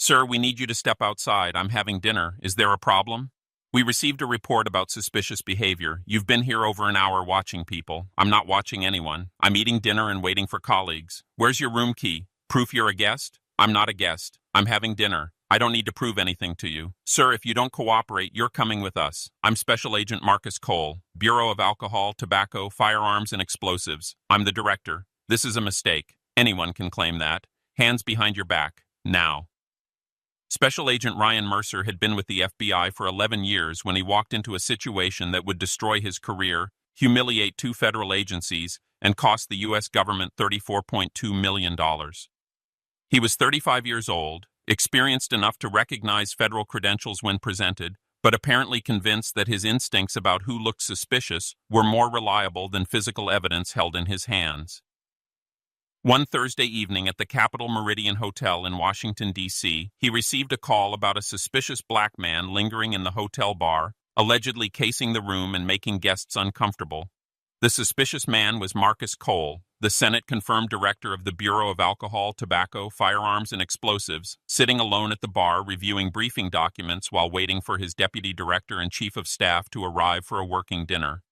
Sir, we need you to step outside. I'm having dinner. Is there a problem? We received a report about suspicious behavior. You've been here over an hour watching people. I'm not watching anyone. I'm eating dinner and waiting for colleagues. Where's your room key? Proof you're a guest? I'm not a guest. I'm having dinner. I don't need to prove anything to you. Sir, if you don't cooperate, you're coming with us. I'm Special Agent Marcus Cole, Bureau of Alcohol, Tobacco, Firearms, and Explosives. I'm the director. This is a mistake. Anyone can claim that. Hands behind your back. Now. Special Agent Ryan Mercer had been with the FBI for 11 years when he walked into a situation that would destroy his career, humiliate two federal agencies, and cost the U.S. government $34.2 million. He was 35 years old, experienced enough to recognize federal credentials when presented, but apparently convinced that his instincts about who looked suspicious were more reliable than physical evidence held in his hands. One Thursday evening at the Capitol Meridian Hotel in Washington, D.C., he received a call about a suspicious black man lingering in the hotel bar, allegedly casing the room and making guests uncomfortable. The suspicious man was Marcus Cole, the Senate-confirmed director of the Bureau of Alcohol, Tobacco, Firearms, and Explosives, sitting alone at the bar reviewing briefing documents while waiting for his deputy director and chief of staff to arrive for a working dinner.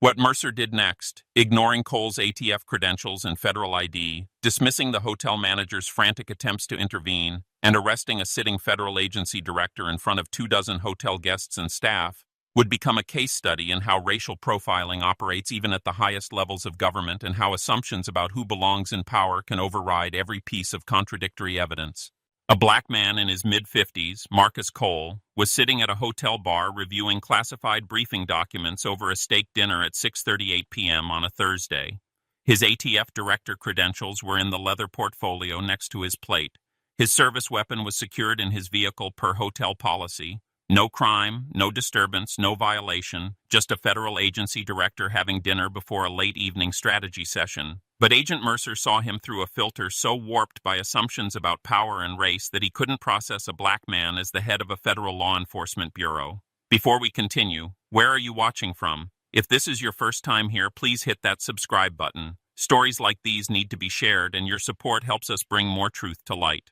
What Mercer did next, ignoring Cole's ATF credentials and federal ID, dismissing the hotel manager's frantic attempts to intervene, and arresting a sitting federal agency director in front of 24 hotel guests and staff, would become a case study in how racial profiling operates even at the highest levels of government and how assumptions about who belongs in power can override every piece of contradictory evidence. A black man in his mid-50s, Marcus Cole, was sitting at a hotel bar reviewing classified briefing documents over a steak dinner at 6:38 p.m. on a Thursday. His ATF director credentials were in the leather portfolio next to his plate. His service weapon was secured in his vehicle per hotel policy. No crime, no disturbance, no violation, just a federal agency director having dinner before a late evening strategy session. But Agent Mercer saw him through a filter so warped by assumptions about power and race that he couldn't process a black man as the head of a federal law enforcement bureau. Before we continue, where are you watching from? If this is your first time here, please hit that subscribe button. Stories like these need to be shared, and your support helps us bring more truth to light.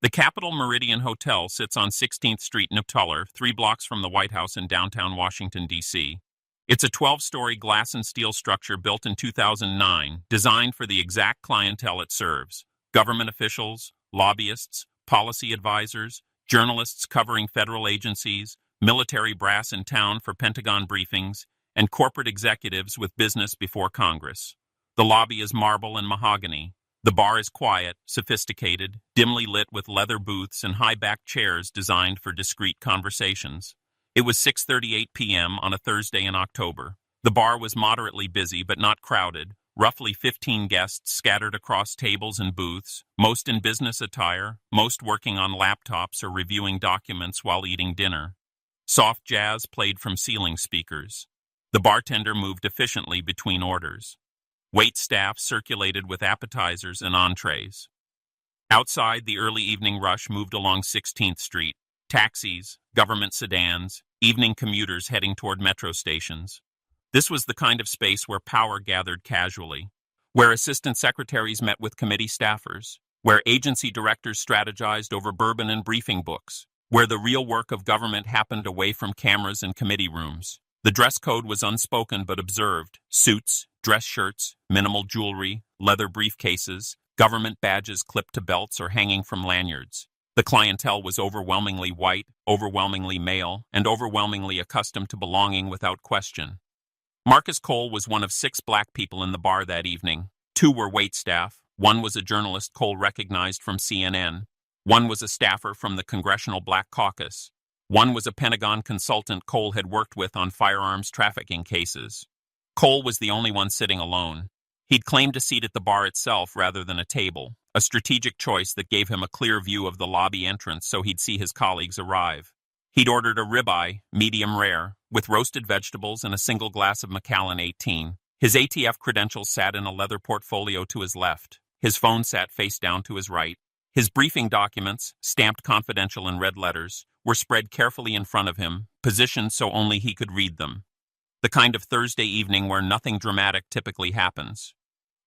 The Capitol Meridian Hotel sits on 16th Street, Nuptuller, 3 blocks from the White House in downtown Washington, D.C. It's a 12-story glass and steel structure built in 2009, designed for the exact clientele it serves: government officials, lobbyists, policy advisors, journalists covering federal agencies, military brass in town for Pentagon briefings, and corporate executives with business before Congress. The lobby is marble and mahogany. The bar is quiet, sophisticated, dimly lit with leather booths and high-backed chairs designed for discreet conversations. It was 6:38 p.m. on a Thursday in October. The bar was moderately busy but not crowded, roughly 15 guests scattered across tables and booths, most in business attire, most working on laptops or reviewing documents while eating dinner. Soft jazz played from ceiling speakers. The bartender moved efficiently between orders. Wait staff circulated with appetizers and entrees. Outside, the early evening rush moved along 16th Street. Taxis, government sedans, evening commuters heading toward metro stations. This was the kind of space where power gathered casually, where assistant secretaries met with committee staffers, where agency directors strategized over bourbon and briefing books, where the real work of government happened away from cameras and committee rooms. The dress code was unspoken but observed: suits, dress shirts, minimal jewelry, leather briefcases, government badges clipped to belts or hanging from lanyards. The clientele was overwhelmingly white, overwhelmingly male, and overwhelmingly accustomed to belonging without question. Marcus Cole was one of 6 black people in the bar that evening. 2 were waitstaff, 1 was a journalist Cole recognized from CNN, 1 was a staffer from the Congressional Black Caucus, 1 was a Pentagon consultant Cole had worked with on firearms trafficking cases. Cole was the only one sitting alone. He'd claimed a seat at the bar itself rather than a table, a strategic choice that gave him a clear view of the lobby entrance so he'd see his colleagues arrive. He'd ordered a ribeye, medium rare, with roasted vegetables and a single glass of Macallan 18. His ATF credentials sat in a leather portfolio to his left. His phone sat face down to his right. His briefing documents, stamped confidential in red letters, were spread carefully in front of him, positioned so only he could read them. The kind of Thursday evening where nothing dramatic typically happens.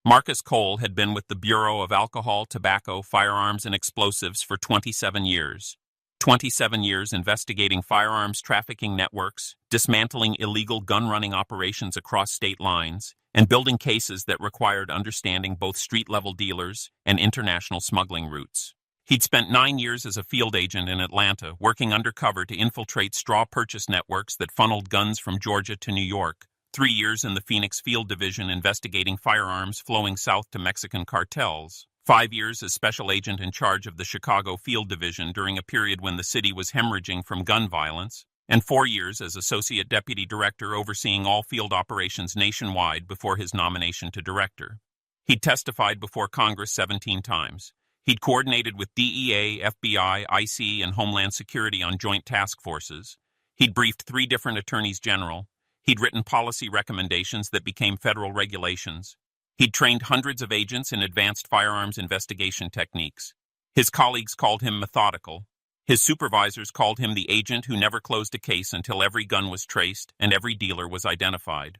Marcus Cole had been with the Bureau of Alcohol, Tobacco, Firearms, and Explosives for 27 years. 27 years investigating firearms trafficking networks, dismantling illegal gun-running operations across state lines, and building cases that required understanding both street-level dealers and international smuggling routes. He'd spent 9 years as a field agent in Atlanta, working undercover to infiltrate straw purchase networks that funneled guns from Georgia to New York. 3 years in the Phoenix Field Division investigating firearms flowing south to Mexican cartels. 5 years as special agent in charge of the Chicago Field Division during a period when the city was hemorrhaging from gun violence. And 4 years as associate deputy director overseeing all field operations nationwide before his nomination to director. He'd testified before Congress 17 times. He'd coordinated with DEA, FBI, IC, and Homeland Security on joint task forces. He'd briefed 3 different attorneys general. He'd written policy recommendations that became federal regulations. He'd trained hundreds of agents in advanced firearms investigation techniques. His colleagues called him methodical. His supervisors called him the agent who never closed a case until every gun was traced and every dealer was identified.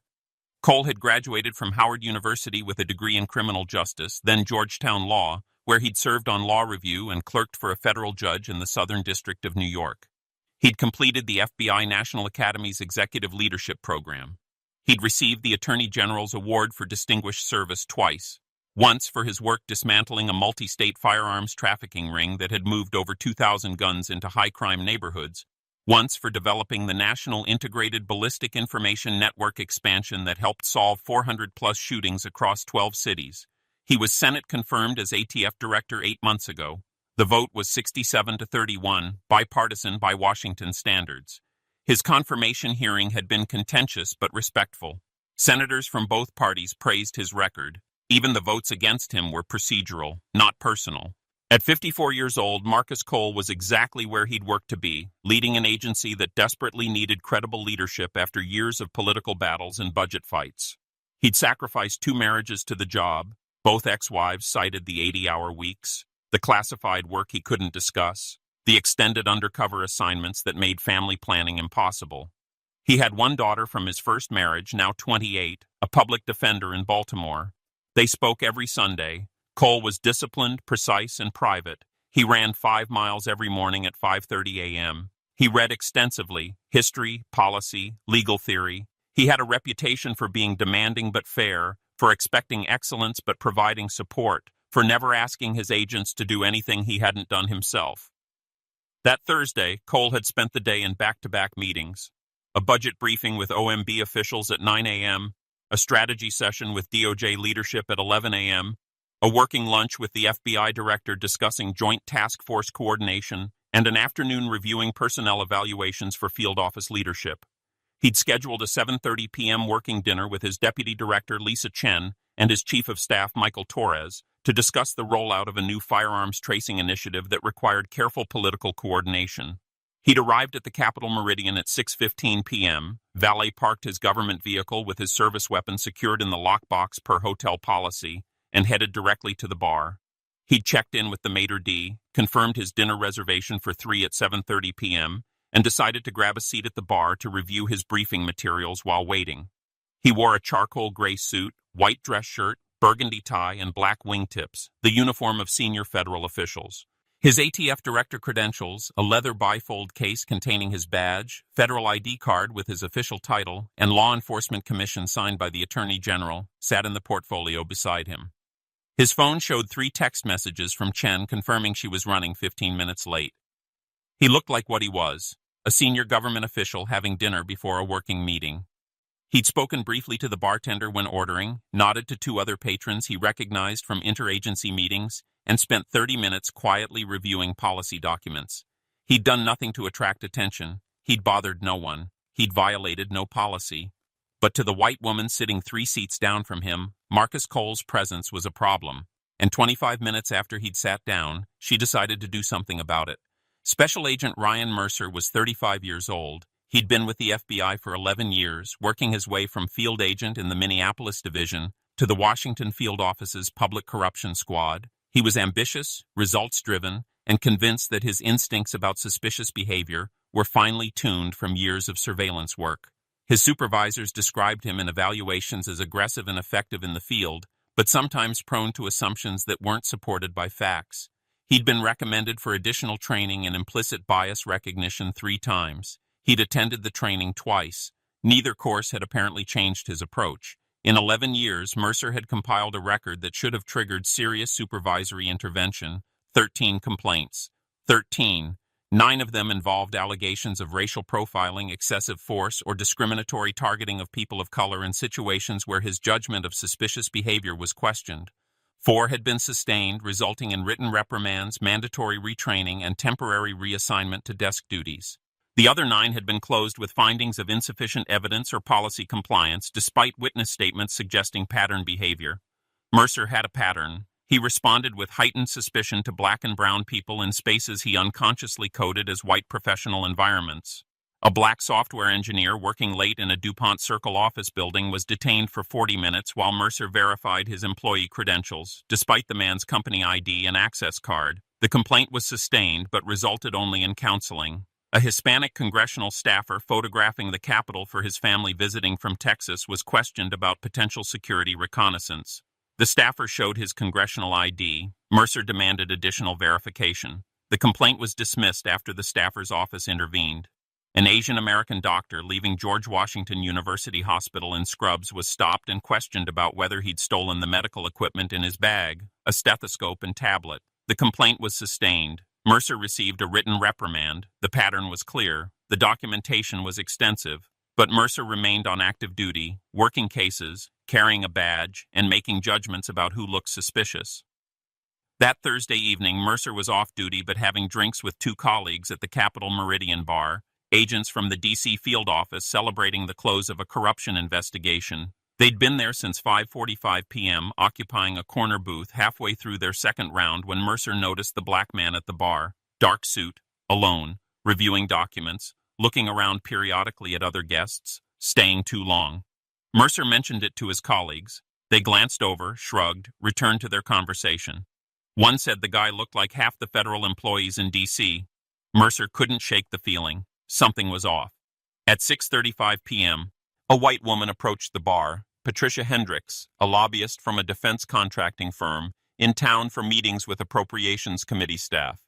Cole had graduated from Howard University with a degree in criminal justice, then Georgetown Law, where he'd served on law review and clerked for a federal judge in the Southern District of New York. He'd completed the FBI National Academy's Executive Leadership Program. He'd received the Attorney General's Award for Distinguished Service twice, once for his work dismantling a multi-state firearms trafficking ring that had moved over 2,000 guns into high-crime neighborhoods, once for developing the National Integrated Ballistic Information Network expansion that helped solve 400-plus shootings across 12 cities. He was Senate-confirmed as ATF Director 8 months ago. The vote was 67-31, bipartisan by Washington standards. His confirmation hearing had been contentious but respectful. Senators from both parties praised his record. Even the votes against him were procedural, not personal. At 54 years old, Marcus Cole was exactly where he'd worked to be, leading an agency that desperately needed credible leadership after years of political battles and budget fights. He'd sacrificed 2 marriages to the job. Both ex-wives cited the 80-hour weeks, the classified work he couldn't discuss, the extended undercover assignments that made family planning impossible. He had 1 daughter from his first marriage, now 28, a public defender in Baltimore. They spoke every Sunday. Cole was disciplined, precise, and private. He ran 5 miles every morning at 5:30 a.m. He read extensively, history, policy, legal theory. He had a reputation for being demanding but fair, for expecting excellence but providing support, for never asking his agents to do anything he hadn't done himself. That Thursday, Cole had spent the day in back-to-back meetings. A budget briefing with OMB officials at 9 a.m., a strategy session with DOJ leadership at 11 a.m., a working lunch with the FBI director discussing joint task force coordination, and an afternoon reviewing personnel evaluations for field office leadership. He'd scheduled a 7:30 p.m. working dinner with his deputy director, Lisa Chen, and his chief of staff, Michael Torres, to discuss the rollout of a new firearms tracing initiative that required careful political coordination. He'd arrived at the Capitol Meridian at 6:15 p.m., valet parked his government vehicle with his service weapon secured in the lockbox per hotel policy, and headed directly to the bar. He'd checked in with the maitre d', confirmed his dinner reservation for 3 at 7:30 p.m., and decided to grab a seat at the bar to review his briefing materials while waiting. He wore a charcoal gray suit, white dress shirt, burgundy tie, and black wingtips, the uniform of senior federal officials. His ATF director credentials, a leather bifold case containing his badge, federal ID card with his official title, and law enforcement commission signed by the Attorney General, sat in the portfolio beside him. His phone showed 3 text messages from Chen confirming she was running 15 minutes late. He looked like what he was, a senior government official having dinner before a working meeting. He'd spoken briefly to the bartender when ordering, nodded to 2 other patrons he recognized from interagency meetings, and spent 30 minutes quietly reviewing policy documents. He'd done nothing to attract attention. He'd bothered no one. He'd violated no policy. But to the white woman sitting 3 seats down from him, Marcus Cole's presence was a problem. And 25 minutes after he'd sat down, she decided to do something about it. Special Agent Ryan Mercer was 35 years old. He'd been with the FBI for 11 years, working his way from field agent in the Minneapolis division to the Washington field office's public corruption squad. He was ambitious, results-driven, and convinced that his instincts about suspicious behavior were finely tuned from years of surveillance work. His supervisors described him in evaluations as aggressive and effective in the field, but sometimes prone to assumptions that weren't supported by facts. He'd been recommended for additional training in implicit bias recognition 3 times. He'd attended the training twice. Neither course had apparently changed his approach. In 11 years, Mercer had compiled a record that should have triggered serious supervisory intervention. 13 complaints. 13. 9 of them involved allegations of racial profiling, excessive force, or discriminatory targeting of people of color in situations where his judgment of suspicious behavior was questioned. 4 had been sustained, resulting in written reprimands, mandatory retraining, and temporary reassignment to desk duties. The other 9 had been closed with findings of insufficient evidence or policy compliance, despite witness statements suggesting pattern behavior. Mercer had a pattern. He responded with heightened suspicion to black and brown people in spaces he unconsciously coded as white professional environments. A black software engineer working late in a DuPont Circle office building was detained for 40 minutes while Mercer verified his employee credentials, despite the man's company ID and access card. The complaint was sustained but resulted only in counseling. A Hispanic congressional staffer photographing the Capitol for his family visiting from Texas was questioned about potential security reconnaissance. The staffer showed his congressional ID. Mercer demanded additional verification. The complaint was dismissed after the staffer's office intervened. An Asian American doctor leaving George Washington University Hospital in Scrubs was stopped and questioned about whether he'd stolen the medical equipment in his bag, a stethoscope and tablet. The complaint was sustained. Mercer received a written reprimand. The pattern was clear. The documentation was extensive. But Mercer remained on active duty, working cases, carrying a badge, and making judgments about who looked suspicious. That Thursday evening, Mercer was off duty but having drinks with 2 colleagues at the Capitol Meridian Bar, agents from the D.C. field office celebrating the close of a corruption investigation. They'd been there since 5:45 p.m., occupying a corner booth halfway through their second round when Mercer noticed the black man at the bar, dark suit, alone, reviewing documents, looking around periodically at other guests, staying too long. Mercer mentioned it to his colleagues. They glanced over, shrugged, returned to their conversation. One said the guy looked like half the federal employees in D.C. Mercer couldn't shake the feeling. Something was off. At 6:35 p.m., a white woman approached the bar, Patricia Hendricks, a lobbyist from a defense contracting firm, in town for meetings with Appropriations Committee staff.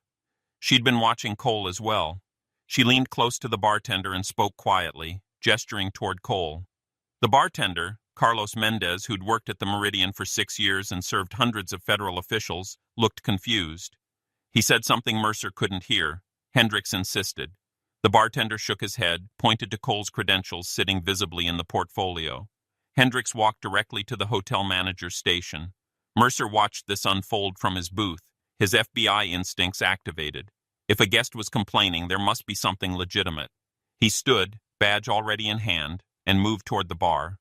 She'd been watching Cole as well. She leaned close to the bartender and spoke quietly, gesturing toward Cole. The bartender, Carlos Mendez, who'd worked at the Meridian for 6 years and served hundreds of federal officials, looked confused. He said something Mercer couldn't hear. Hendricks insisted. The bartender shook his head, pointed to Cole's credentials sitting visibly in the portfolio. Hendricks walked directly to the hotel manager's station. Mercer watched this unfold from his booth, his FBI instincts activated. If a guest was complaining, there must be something legitimate. He stood, badge already in hand, and moved toward the bar.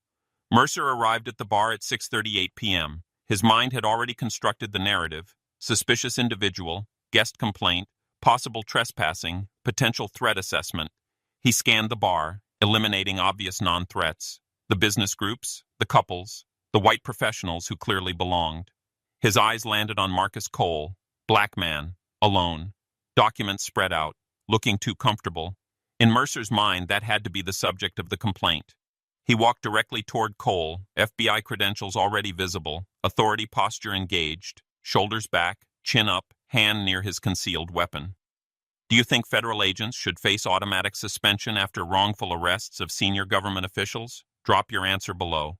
Mercer arrived at the bar at 6:38 p.m. His mind had already constructed the narrative: suspicious individual, guest complaint, possible trespassing, potential threat assessment. He scanned the bar, eliminating obvious non-threats: the business groups, the couples, the white professionals who clearly belonged. His eyes landed on Marcus Cole, black man, alone. Documents spread out, looking too comfortable. In Mercer's mind, that had to be the subject of the complaint. He walked directly toward Cole, FBI credentials already visible, authority posture engaged, shoulders back, chin up, hand near his concealed weapon. Do you think federal agents should face automatic suspension after wrongful arrests of senior government officials? Drop your answer below.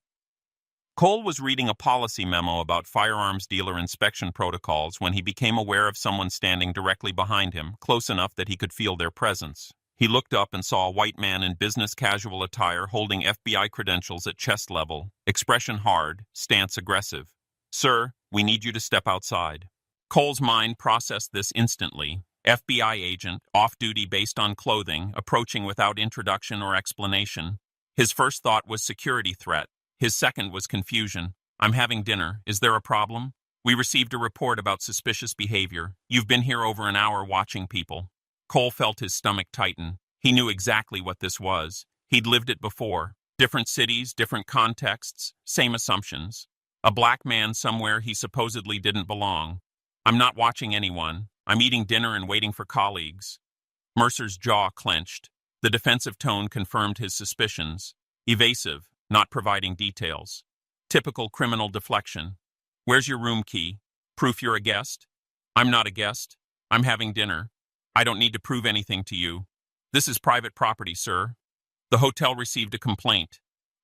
Cole was reading a policy memo about firearms dealer inspection protocols when he became aware of someone standing directly behind him, close enough that he could feel their presence. He looked up and saw a white man in business casual attire holding FBI credentials at chest level, expression hard, stance aggressive. "Sir, we need you to step outside." Cole's mind processed this instantly. FBI agent, off-duty based on clothing, approaching without introduction or explanation. His first thought was security threat. His second was confusion. "I'm having dinner. Is there a problem? We received a report about suspicious behavior. You've been here over an hour watching people." Cole felt his stomach tighten. He knew exactly what this was. He'd lived it before. Different cities, different contexts, same assumptions. A black man somewhere he supposedly didn't belong. "I'm not watching anyone. I'm eating dinner and waiting for colleagues." Mercer's jaw clenched. The defensive tone confirmed his suspicions. Evasive, not providing details. Typical criminal deflection. Where's your room key? Proof you're a guest? I'm not a guest. I'm having dinner. I don't need to prove anything to you. This is private property, sir. The hotel received a complaint.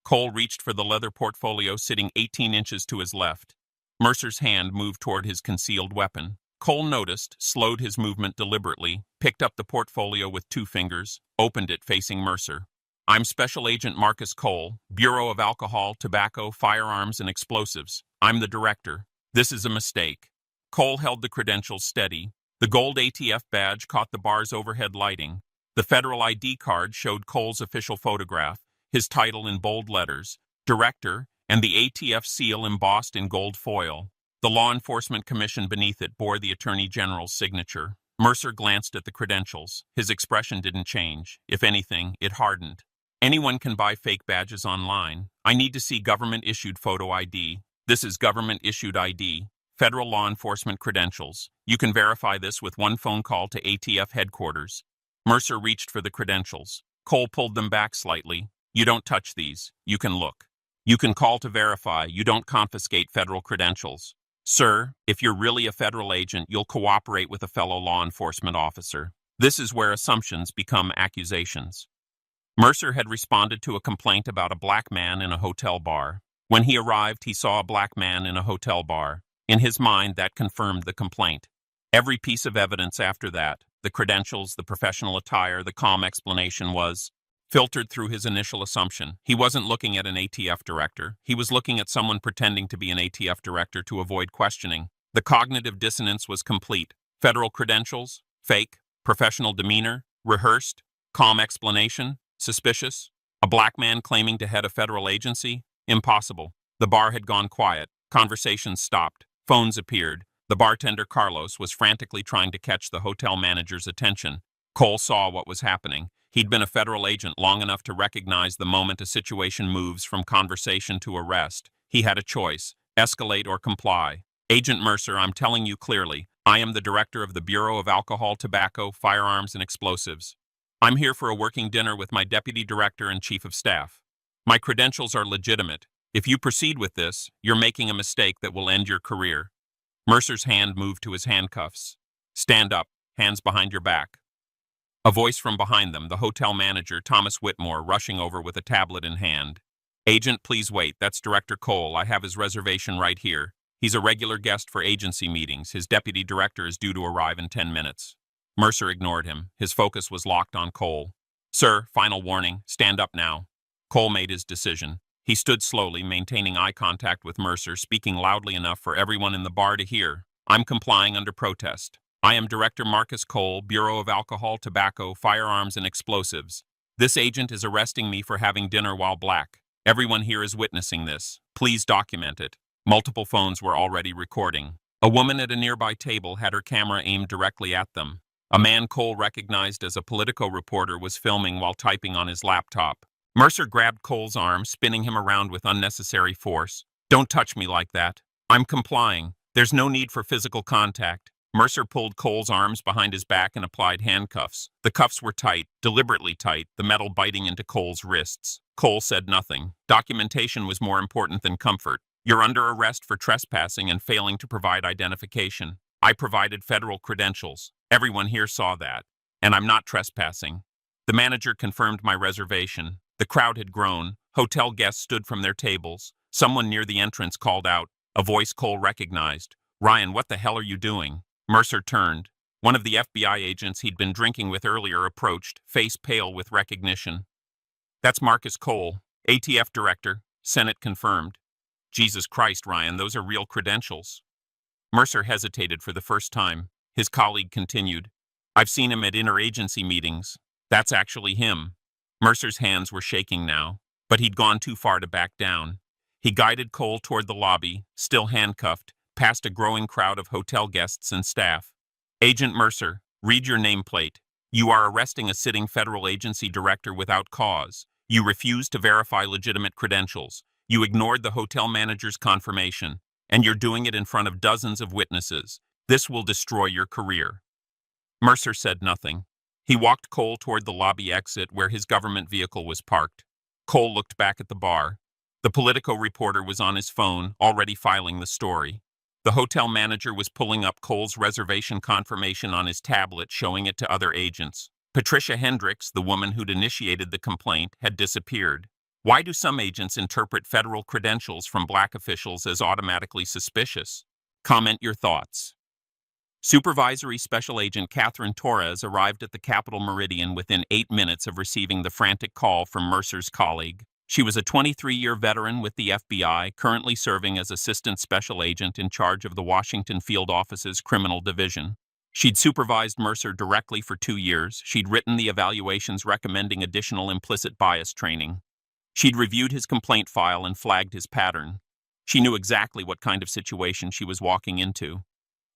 Cole reached for the leather portfolio sitting 18 inches to his left. Mercer's hand moved toward his concealed weapon. Cole noticed, slowed his movement deliberately, picked up the portfolio with 2 fingers, opened it facing Mercer. I'm Special Agent Marcus Cole, Bureau of Alcohol, Tobacco, Firearms, and Explosives. I'm the director. This is a mistake. Cole held the credentials steady. The gold ATF badge caught the bar's overhead lighting. The federal ID card showed Cole's official photograph, his title in bold letters, Director, and the ATF seal embossed in gold foil. The Law Enforcement Commission beneath it bore the Attorney General's signature. Mercer glanced at the credentials. His expression didn't change. If anything, it hardened. Anyone can buy fake badges online. I need to see government-issued photo ID. This is government-issued ID. Federal law enforcement credentials. You can verify this with 1 phone call to ATF headquarters. Mercer reached for the credentials. Cole pulled them back slightly. You don't touch these. You can look. You can call to verify. You don't confiscate federal credentials. Sir, if you're really a federal agent, you'll cooperate with a fellow law enforcement officer. This is where assumptions become accusations. Mercer had responded to a complaint about a black man in a hotel bar. When he arrived, he saw a black man in a hotel bar. In his mind, that confirmed the complaint. Every piece of evidence after that, the credentials, the professional attire, the calm explanation was filtered through his initial assumption. He wasn't looking at an ATF director. He was looking at someone pretending to be an ATF director to avoid questioning. The cognitive dissonance was complete. Federal credentials, fake. Professional demeanor, rehearsed. Calm explanation, suspicious. A black man claiming to head a federal agency, impossible. The bar had gone quiet. Conversations stopped. Phones appeared. The bartender, Carlos, was frantically trying to catch the hotel manager's attention. Cole saw what was happening. He'd been a federal agent long enough to recognize the moment a situation moves from conversation to arrest. He had a choice, escalate or comply. Agent Mercer, I'm telling you clearly, I am the director of the Bureau of Alcohol, Tobacco, Firearms, and Explosives. I'm here for a working dinner with my deputy director and chief of staff. My credentials are legitimate. If you proceed with this, you're making a mistake that will end your career. Mercer's hand moved to his handcuffs. Stand up, hands behind your back. A voice from behind them, the hotel manager, Thomas Whitmore, rushing over with a tablet in hand. Agent, please wait. That's Director Cole. I have his reservation right here. He's a regular guest for agency meetings. His deputy director is due to arrive in 10 minutes. Mercer ignored him. His focus was locked on Cole. Sir, final warning. Stand up now. Cole made his decision. He stood slowly, maintaining eye contact with Mercer, speaking loudly enough for everyone in the bar to hear. I'm complying under protest. I am Director Marcus Cole, Bureau of Alcohol, Tobacco, Firearms, and Explosives. This agent is arresting me for having dinner while black. Everyone here is witnessing this. Please document it. Multiple phones were already recording. A woman at a nearby table had her camera aimed directly at them. A man Cole recognized as a Politico reporter was filming while typing on his laptop. Mercer grabbed Cole's arm, spinning him around with unnecessary force. Don't touch me like that. I'm complying. There's no need for physical contact. Mercer pulled Cole's arms behind his back and applied handcuffs. The cuffs were tight, deliberately tight, the metal biting into Cole's wrists. Cole said nothing. Documentation was more important than comfort. You're under arrest for trespassing and failing to provide identification. I provided federal credentials. Everyone here saw that. And I'm not trespassing. The manager confirmed my reservation. The crowd had grown. Hotel guests stood from their tables. Someone near the entrance called out. A voice Cole recognized. Ryan, what the hell are you doing? Mercer turned. One of the FBI agents he'd been drinking with earlier approached, face pale with recognition. That's Marcus Cole, ATF director. Senate confirmed. Jesus Christ, Ryan, those are real credentials. Mercer hesitated for the first time. His colleague continued. I've seen him at interagency meetings. That's actually him. Mercer's hands were shaking now, but he'd gone too far to back down. He guided Cole toward the lobby, still handcuffed, past a growing crowd of hotel guests and staff. Agent Mercer, read your nameplate. You are arresting a sitting federal agency director without cause. You refused to verify legitimate credentials. You ignored the hotel manager's confirmation, and you're doing it in front of dozens of witnesses. This will destroy your career. Mercer said nothing. He walked Cole toward the lobby exit where his government vehicle was parked. Cole looked back at the bar. The Politico reporter was on his phone, already filing the story. The hotel manager was pulling up Cole's reservation confirmation on his tablet, showing it to other agents. Patricia Hendricks, the woman who'd initiated the complaint, had disappeared. Why do some agents interpret federal credentials from black officials as automatically suspicious? Comment your thoughts. Supervisory Special Agent Catherine Torres arrived at the Capitol Meridian within 8 minutes of receiving the frantic call from Mercer's colleague. She was a 23-year veteran with the FBI, currently serving as Assistant Special Agent in charge of the Washington Field Office's Criminal Division. She'd supervised Mercer directly for 2 years. She'd written the evaluations recommending additional implicit bias training. She'd reviewed his complaint file and flagged his pattern. She knew exactly what kind of situation she was walking into.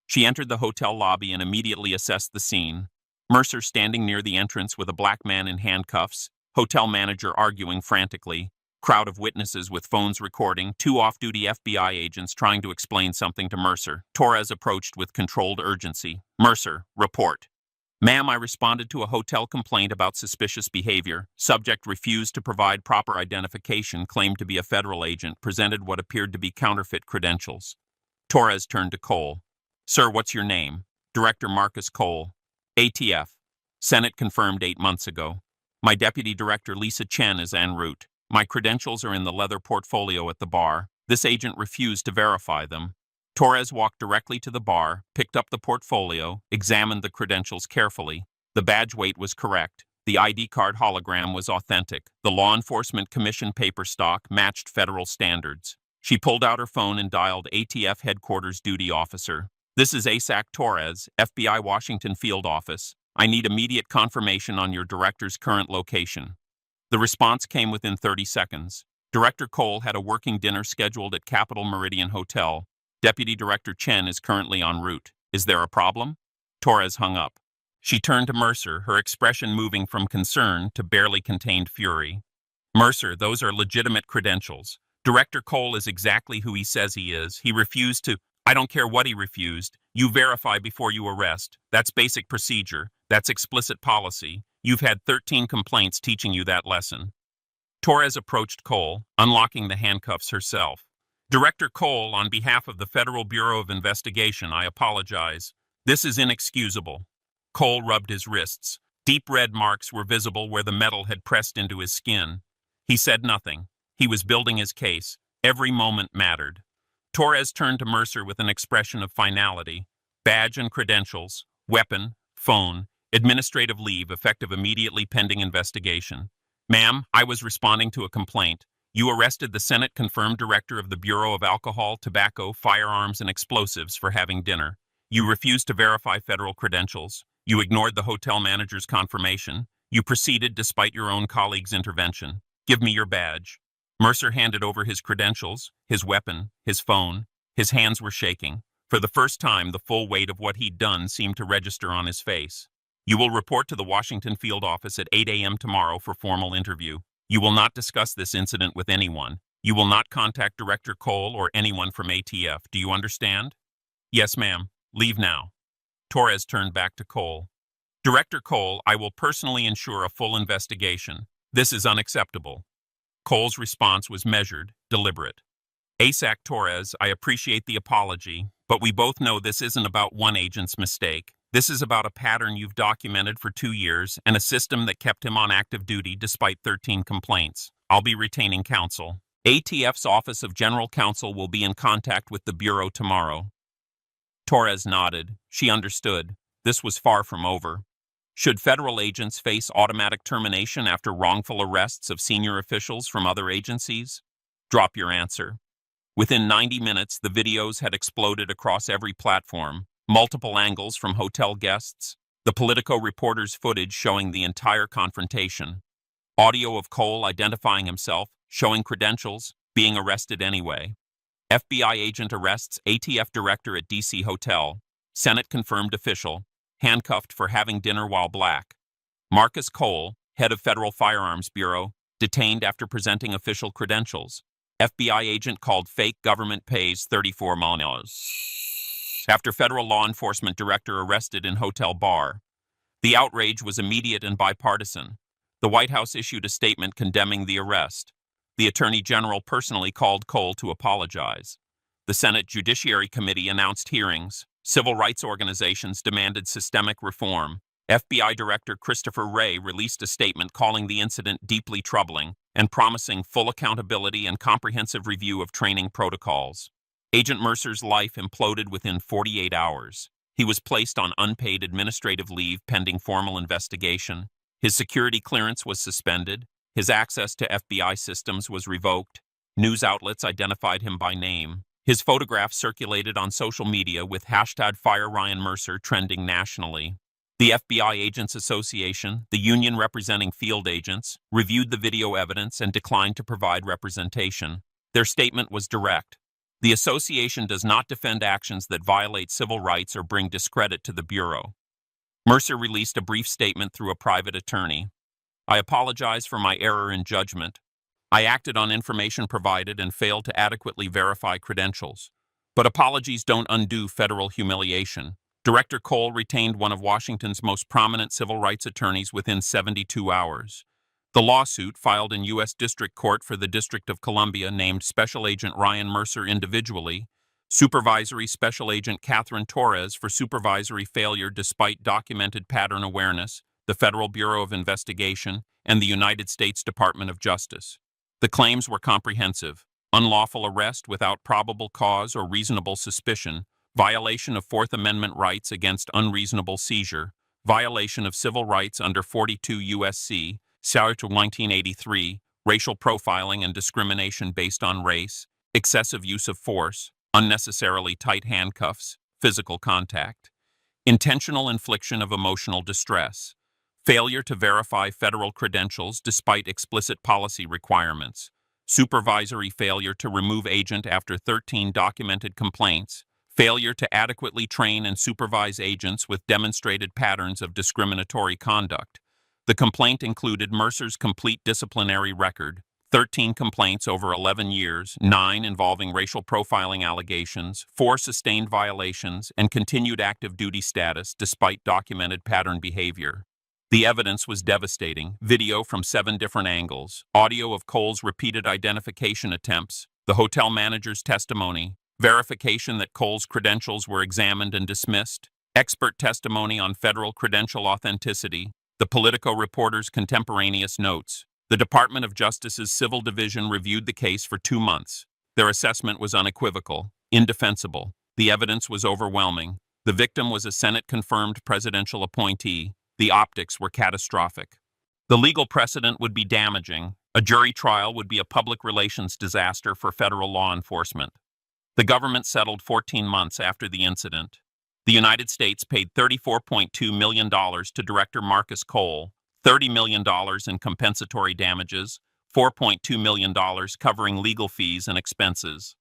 She entered the hotel lobby and immediately assessed the scene. Mercer standing near the entrance with a black man in handcuffs, hotel manager arguing frantically, crowd of witnesses with phones recording, 2 off-duty FBI agents trying to explain something to Mercer. Torres approached with controlled urgency. "Mercer, report." "Ma'am, I responded to a hotel complaint about suspicious behavior. Subject refused to provide proper identification, claimed to be a federal agent, presented what appeared to be counterfeit credentials." Torres turned to Cole. "Sir, what's your name?" "Director Marcus Cole." "ATF. Senate confirmed 8 months ago. My deputy director Lisa Chen is en route. My credentials are in the leather portfolio at the bar. This agent refused to verify them." Torres walked directly to the bar, picked up the portfolio, examined the credentials carefully. The badge weight was correct. The ID card hologram was authentic. The Law Enforcement Commission paper stock matched federal standards. She pulled out her phone and dialed ATF Headquarters Duty Officer. "This is ASAC Torres, FBI Washington Field Office. I need immediate confirmation on your director's current location." The response came within 30 seconds. Director Cole had a working dinner scheduled at Capitol Meridian Hotel. Deputy Director Chen is currently en route. Is there a problem? Torres hung up. She turned to Mercer, her expression moving from concern to barely contained fury. "Mercer, those are legitimate credentials. Director Cole is exactly who he says he is. He refused to—" "I don't care what he refused. You verify before you arrest. That's basic procedure. That's explicit policy. You've had 13 complaints teaching you that lesson." Torres approached Cole, unlocking the handcuffs herself. "Director Cole, on behalf of the Federal Bureau of Investigation, I apologize. This is inexcusable." Cole rubbed his wrists. Deep red marks were visible where the metal had pressed into his skin. He said nothing. He was building his case. Every moment mattered. Torres turned to Mercer with an expression of finality. "Badge and credentials, weapon, phone, administrative leave effective immediately pending investigation." "Ma'am, I was responding to a complaint. You arrested the Senate-confirmed director of the Bureau of Alcohol, Tobacco, Firearms, and Explosives for having dinner. You refused to verify federal credentials. You ignored the hotel manager's confirmation. You proceeded despite your own colleague's intervention. Give me your badge." Mercer handed over his credentials, his weapon, his phone. His hands were shaking. For the first time, the full weight of what he'd done seemed to register on his face. "You will report to the Washington Field Office at 8 a.m. tomorrow for formal interview. You will not discuss this incident with anyone. You will not contact Director Cole or anyone from ATF. Do you understand?" "Yes, ma'am. Leave now." Torres turned back to Cole. "Director Cole, I will personally ensure a full investigation. This is unacceptable." Cole's response was measured, deliberate. "ASAC Torres, I appreciate the apology, but we both know this isn't about one agent's mistake. This is about a pattern you've documented for 2 years and a system that kept him on active duty despite 13 complaints. I'll be retaining counsel. ATF's Office of General Counsel will be in contact with the Bureau tomorrow." Torres nodded. She understood. This was far from over. Should federal agents face automatic termination after wrongful arrests of senior officials from other agencies? Drop your answer. Within 90 minutes, the videos had exploded across every platform. Multiple angles from hotel guests, the Politico reporter's footage showing the entire confrontation, audio of Cole identifying himself, showing credentials, being arrested anyway. FBI agent arrests ATF director at DC hotel, Senate-confirmed official, handcuffed for having dinner while black. Marcus Cole, head of Federal Firearms Bureau, detained after presenting official credentials. FBI agent called fake government pays $34 million. After federal law enforcement director arrested in hotel bar. The outrage was immediate and bipartisan. The White House issued a statement condemning the arrest. The Attorney General personally called Cole to apologize. The Senate Judiciary Committee announced hearings. Civil rights organizations demanded systemic reform. FBI Director Christopher Wray released a statement calling the incident deeply troubling and promising full accountability and comprehensive review of training protocols. Agent Mercer's life imploded within 48 hours. He was placed on unpaid administrative leave pending formal investigation. His security clearance was suspended. His access to FBI systems was revoked. News outlets identified him by name. His photograph circulated on social media with hashtag #FireRyanMercer trending nationally. The FBI Agents Association, the union representing field agents, reviewed the video evidence and declined to provide representation. Their statement was direct. The association does not defend actions that violate civil rights or bring discredit to the Bureau. Mercer released a brief statement through a private attorney. I apologize for my error in judgment. I acted on information provided and failed to adequately verify credentials. But apologies don't undo federal humiliation. Director Cole retained one of Washington's most prominent civil rights attorneys within 72 hours. The lawsuit, filed in U.S. District Court for the District of Columbia, named Special Agent Ryan Mercer individually, Supervisory Special Agent Catherine Torres for supervisory failure despite documented pattern awareness, the Federal Bureau of Investigation, and the United States Department of Justice. The claims were comprehensive: unlawful arrest without probable cause or reasonable suspicion, violation of Fourth Amendment rights against unreasonable seizure, violation of civil rights under 42 U.S.C. Section 1983, racial profiling and discrimination based on race, excessive use of force, unnecessarily tight handcuffs, physical contact, intentional infliction of emotional distress, failure to verify federal credentials despite explicit policy requirements, supervisory failure to remove agent after 13 documented complaints, failure to adequately train and supervise agents with demonstrated patterns of discriminatory conduct. The complaint included Mercer's complete disciplinary record, 13 complaints over 11 years, 9 involving racial profiling allegations, 4 sustained violations, and continued active duty status despite documented pattern behavior. The evidence was devastating: video from 7 different angles, audio of Cole's repeated identification attempts, the hotel manager's testimony, verification that Cole's credentials were examined and dismissed, expert testimony on federal credential authenticity, the Politico reporter's contemporaneous notes. The Department of Justice's Civil Division reviewed the case for 2 months. Their assessment was unequivocal, indefensible. The evidence was overwhelming. The victim was a Senate-confirmed presidential appointee. The optics were catastrophic. The legal precedent would be damaging. A jury trial would be a public relations disaster for federal law enforcement. The government settled 14 months after the incident. The United States paid $34.2 million to Director Marcus Cole, $30 million in compensatory damages, $4.2 million covering legal fees and expenses.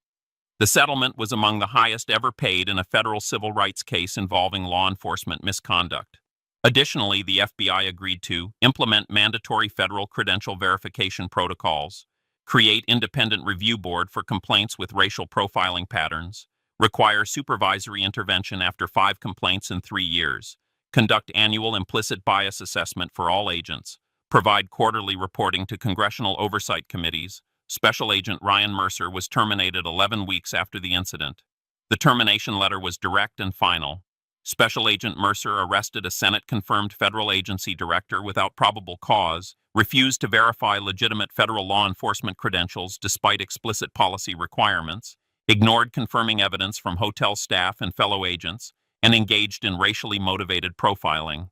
The settlement was among the highest ever paid in a federal civil rights case involving law enforcement misconduct. Additionally, the FBI agreed to implement mandatory federal credential verification protocols, create independent review board for complaints with racial profiling patterns, require supervisory intervention after 5 complaints in 3 years, conduct annual implicit bias assessment for all agents, provide quarterly reporting to congressional oversight committees. Special Agent Ryan Mercer was terminated 11 weeks after the incident. The termination letter was direct and final. Special Agent Mercer arrested a Senate-confirmed federal agency director without probable cause, refused to verify legitimate federal law enforcement credentials despite explicit policy requirements, ignored confirming evidence from hotel staff and fellow agents, and engaged in racially motivated profiling.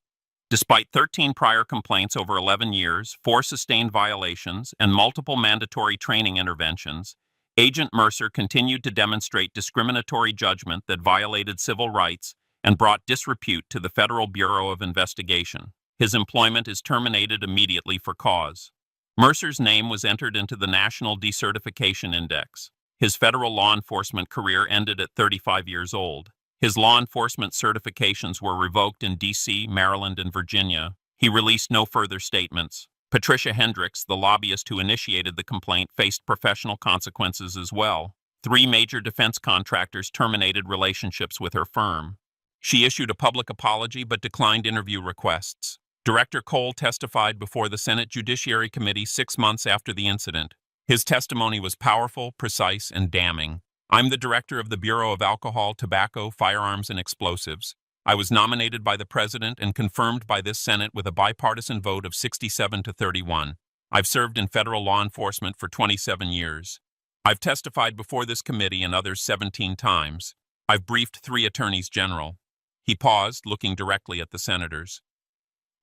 Despite 13 prior complaints over 11 years, 4 sustained violations, and multiple mandatory training interventions, Agent Mercer continued to demonstrate discriminatory judgment that violated civil rights and brought disrepute to the Federal Bureau of Investigation. His employment is terminated immediately for cause. Mercer's name was entered into the National Decertification Index. His federal law enforcement career ended at 35 years old. His law enforcement certifications were revoked in D.C., Maryland, and Virginia. He released no further statements. Patricia Hendricks, the lobbyist who initiated the complaint, faced professional consequences as well. 3 major defense contractors terminated relationships with her firm. She issued a public apology but declined interview requests. Director Cole testified before the Senate Judiciary Committee 6 months after the incident. His testimony was powerful, precise, and damning. I'm the director of the Bureau of Alcohol, Tobacco, Firearms, and Explosives. I was nominated by the President and confirmed by this Senate with a bipartisan vote of 67 to 31. I've served in federal law enforcement for 27 years. I've testified before this committee and others 17 times. I've briefed 3 attorneys general. He paused, looking directly at the senators.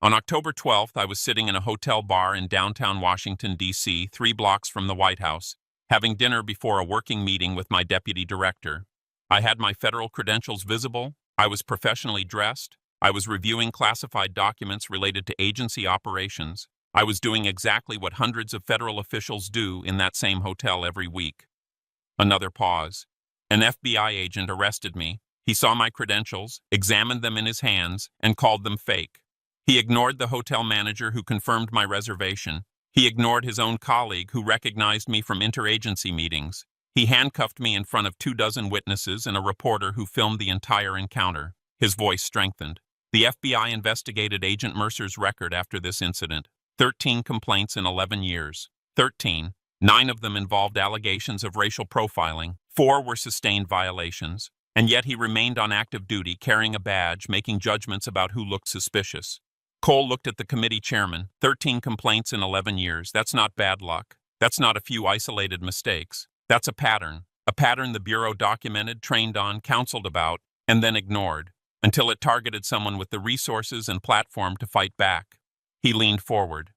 On October 12th, I was sitting in a hotel bar in downtown Washington, D.C., 3 blocks from the White House, having dinner before a working meeting with my deputy director. I had my federal credentials visible. I was professionally dressed. I was reviewing classified documents related to agency operations. I was doing exactly what hundreds of federal officials do in that same hotel every week. Another pause. An FBI agent arrested me. He saw my credentials, examined them in his hands, and called them fake. He ignored the hotel manager who confirmed my reservation. He ignored his own colleague who recognized me from interagency meetings. He handcuffed me in front of 24 witnesses and a reporter who filmed the entire encounter. His voice strengthened. The FBI investigated Agent Mercer's record after this incident. 13 complaints in 11 years. 13. 9 of them involved allegations of racial profiling. 4 were sustained violations. And yet he remained on active duty, carrying a badge, making judgments about who looked suspicious. Cole looked at the committee chairman. 13 complaints in 11 years. That's not bad luck. That's not a few isolated mistakes. That's a pattern the Bureau documented, trained on, counseled about, and then ignored, until it targeted someone with the resources and platform to fight back. He leaned forward.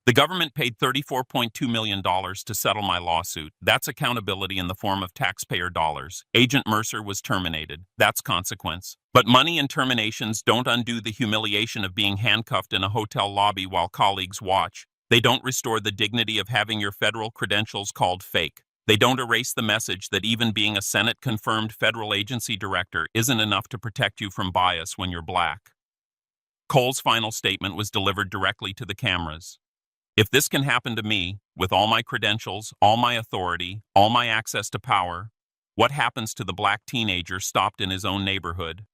The government paid $34.2 million to settle my lawsuit. That's accountability in the form of taxpayer dollars. Agent Mercer was terminated. That's consequence. But money and terminations don't undo the humiliation of being handcuffed in a hotel lobby while colleagues watch. They don't restore the dignity of having your federal credentials called fake. They don't erase the message that even being a Senate-confirmed federal agency director isn't enough to protect you from bias when you're black. Cole's final statement was delivered directly to the cameras. If this can happen to me, with all my credentials, all my authority, all my access to power, what happens to the black teenager stopped in his own neighborhood?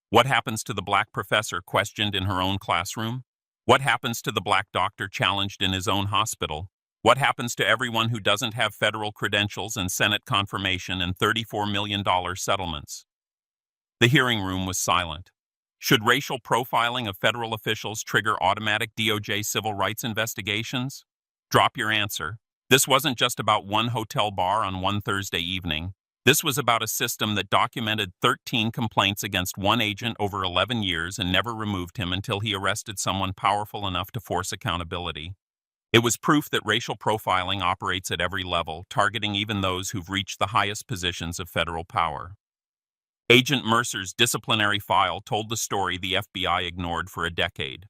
What happens to the black professor questioned in her own classroom? What happens to the black doctor challenged in his own hospital? What happens to everyone who doesn't have federal credentials and Senate confirmation and $34 million settlements? The hearing room was silent. Should racial profiling of federal officials trigger automatic DOJ civil rights investigations? Drop your answer. This wasn't just about one hotel bar on one Thursday evening. This was about a system that documented 13 complaints against one agent over 11 years and never removed him until he arrested someone powerful enough to force accountability. It was proof that racial profiling operates at every level, targeting even those who've reached the highest positions of federal power. Agent Mercer's disciplinary file told the story the FBI ignored for a decade.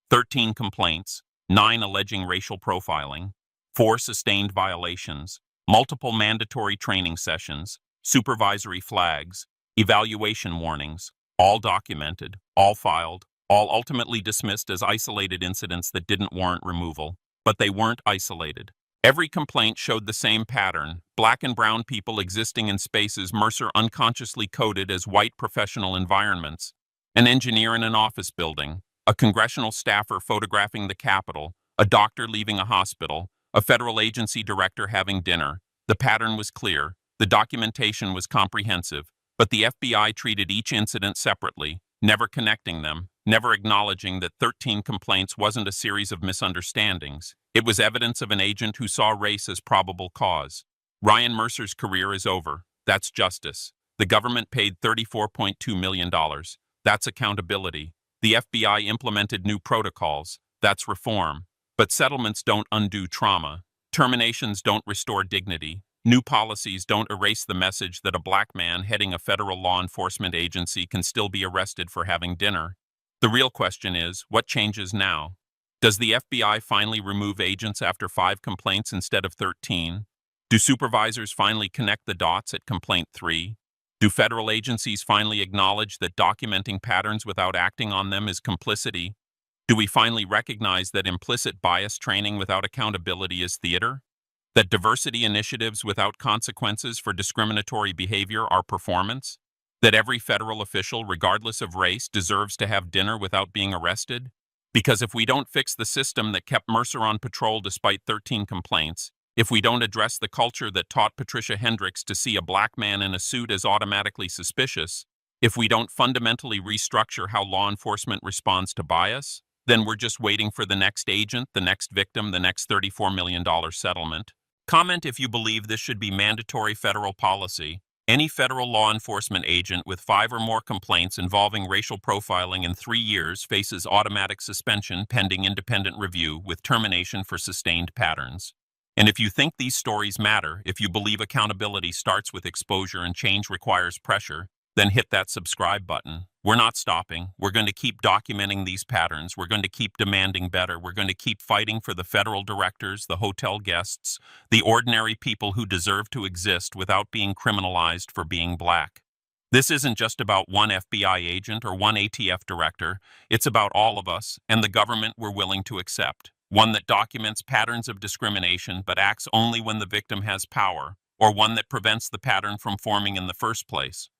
13 complaints, 9 alleging racial profiling, 4 sustained violations, multiple mandatory training sessions, supervisory flags, evaluation warnings, all documented, all filed, all ultimately dismissed as isolated incidents that didn't warrant removal. But they weren't isolated. Every complaint showed the same pattern: black and brown people existing in spaces Mercer unconsciously coded as white professional environments. An engineer in an office building, a congressional staffer photographing the Capitol, a doctor leaving a hospital, a federal agency director having dinner. The pattern was clear, the documentation was comprehensive, but the FBI treated each incident separately, never connecting them, never acknowledging that 13 complaints wasn't a series of misunderstandings. It was evidence of an agent who saw race as probable cause. Ryan Mercer's career is over. That's justice. The government paid $34.2 million. That's accountability. The FBI implemented new protocols. That's reform. But settlements don't undo trauma. Terminations don't restore dignity. New policies don't erase the message that a black man heading a federal law enforcement agency can still be arrested for having dinner. The real question is, what changes now? Does the FBI finally remove agents after 5 complaints instead of 13? Do supervisors finally connect the dots at complaint 3? Do federal agencies finally acknowledge that documenting patterns without acting on them is complicity? Do we finally recognize that implicit bias training without accountability is theater? That diversity initiatives without consequences for discriminatory behavior are performance? That every federal official, regardless of race, deserves to have dinner without being arrested? Because if we don't fix the system that kept Mercer on patrol despite 13 complaints, If we don't address the culture that taught Patricia Hendricks to see a black man in a suit as automatically suspicious, if we don't fundamentally restructure how law enforcement responds to bias, then we're just waiting for the next agent, the next victim, the next $34 million settlement. Comment if you believe this should be mandatory federal policy. Any federal law enforcement agent with 5 or more complaints involving racial profiling in 3 years faces automatic suspension pending independent review with termination for sustained patterns. And if you think these stories matter, if you believe accountability starts with exposure and change requires pressure, then hit that subscribe button. We're not stopping. We're going to keep documenting these patterns. We're going to keep demanding better. We're going to keep fighting for the federal directors, the hotel guests, the ordinary people who deserve to exist without being criminalized for being black. This isn't just about one FBI agent or one ATF director. It's about all of us and the government we're willing to accept. One that documents patterns of discrimination but acts only when the victim has power, or one that prevents the pattern from forming in the first place.